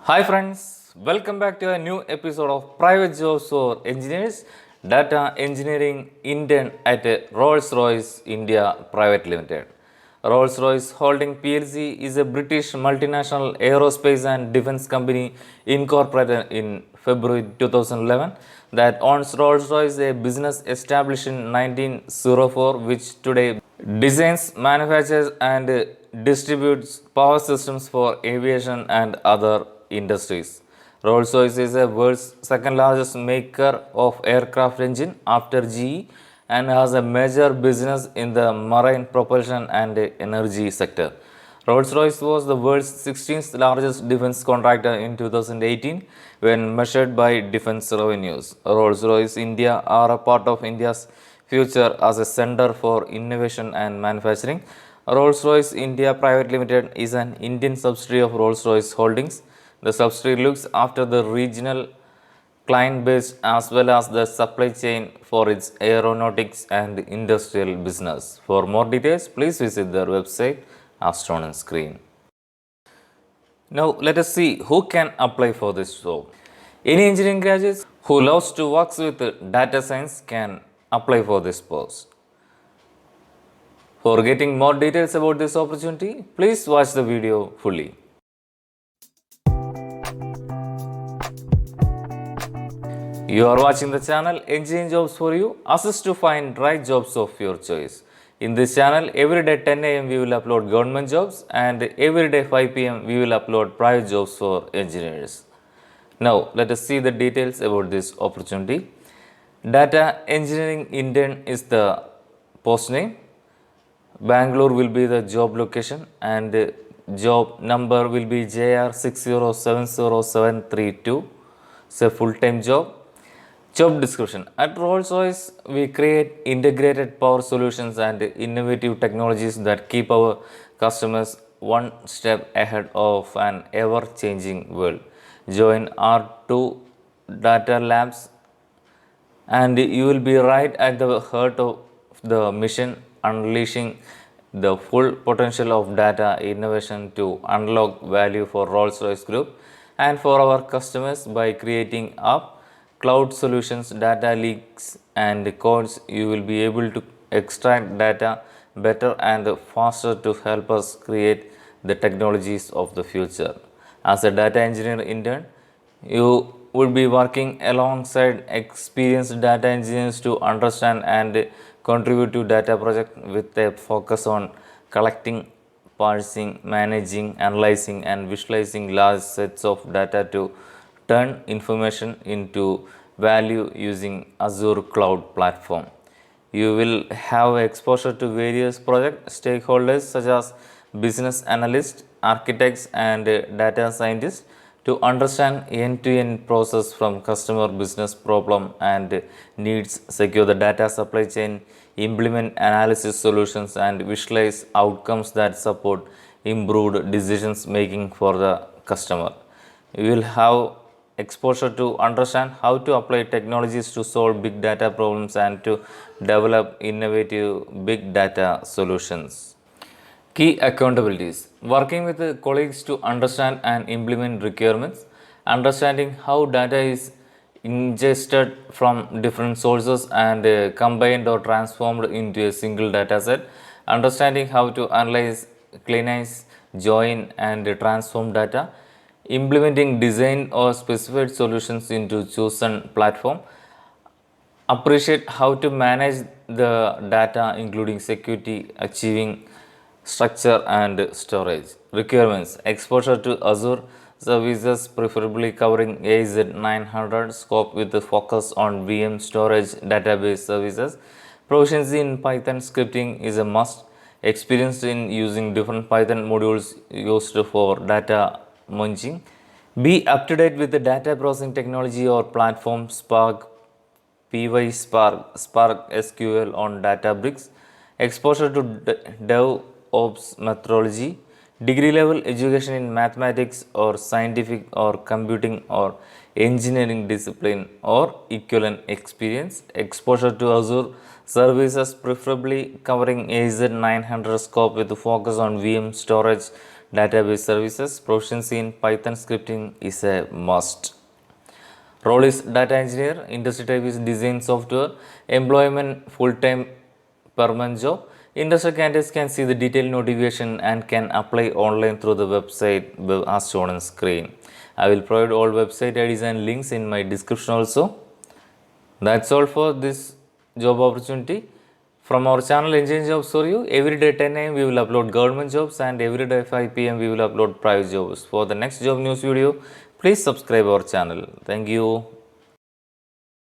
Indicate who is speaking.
Speaker 1: Hi friends, welcome back to a new episode of Private Jobs for Engineers, Data Engineering Intern at Rolls-Royce India Private Limited. Rolls-Royce Holding PLC is a British multinational aerospace and defense company incorporated in February 2011 that owns Rolls-Royce, a business established in 1904 which today designs, manufactures and distributes power systems for aviation and other industries. Rolls-Royce is the world's second largest maker of aircraft engine after GE and has a major business in the marine propulsion and energy sector. Rolls-Royce was the world's 16th largest defense contractor in 2018 when measured by defense revenues. Rolls-Royce India are a part of India's future as a center for innovation and manufacturing. Rolls-Royce India Private Limited is an Indian subsidiary of Rolls-Royce Holdings. The subsidiary looks after the regional client base as well as the supply chain for its aeronautics and industrial business. For more details, please visit their website as shown on screen. Now let us see who can apply for this job. Any engineering graduates who loves to work with data science can apply for this post. For getting more details about this opportunity, please watch the video fully. You are watching the channel Engineering Jobs for You. Assist to find right jobs of your choice. In this channel, every day 10 a.m. we will upload government jobs and every day 5 p.m. we will upload private jobs for engineers. Now, let us see the details about this opportunity. Data Engineering Intern is the post name. Bangalore will be the job location and job number will be JR6070732. It's a full-time job. Job description. At Rolls-Royce, we create integrated power solutions and innovative technologies that keep our customers one step ahead of an ever-changing world. Join R2 Data Labs and you will be right at the heart of the mission, unleashing the full potential of data innovation to unlock value for Rolls-Royce Group and for our customers by creating up cloud solutions, data leaks and codes. You will be able to extract data better and faster to help us create the technologies of the future. As a data engineer intern, you would be working alongside experienced data engineers to understand and contribute to data project with a focus on collecting, parsing, managing, analyzing and visualizing large sets of data to turn information into value using Azure Cloud Platform. You will have exposure to various project stakeholders such as business analysts, architects and data scientists to understand end-to-end process from customer business problem and needs, secure the data supply chain, implement analysis solutions and visualize outcomes that support improved decisions making for the customer. You will have exposure to understand how to apply technologies to solve big data problems and to develop innovative big data solutions. Key accountabilities. Working with the colleagues to understand and implement requirements, understanding how data is ingested from different sources and combined or transformed into a single data set, understanding how to analyze, cleanize, join and transform data, implementing design or specified solutions into chosen platform, appreciate how to manage the data including security, achieving structure and storage. Requirements. Exposure to Azure services preferably covering AZ900 scope with a focus on VM storage database services. Proficiency in Python scripting is a must. Experience in using different Python modules used for data munching. Be up to date with the data processing technology or platform Spark, Spark SQL on Databricks. Exposure to DevOps methodology. Degree level education in mathematics or scientific or computing or engineering discipline or equivalent experience. Exposure to Azure services preferably covering AZ900 scope with focus on VM storage database services, proficiency in Python scripting is a must. Role is data engineer, industry type is design software, employment full-time permanent job. Interested candidates can see the detailed notification and can apply online through the website as shown on screen. I will provide all website IDs and links in my description also. That's all for this job opportunity. From our channel Engineering Jobs for You, every day 10 am we will upload government jobs and every day 5 pm we will upload private jobs. For the next job news video, please subscribe our channel. Thank you.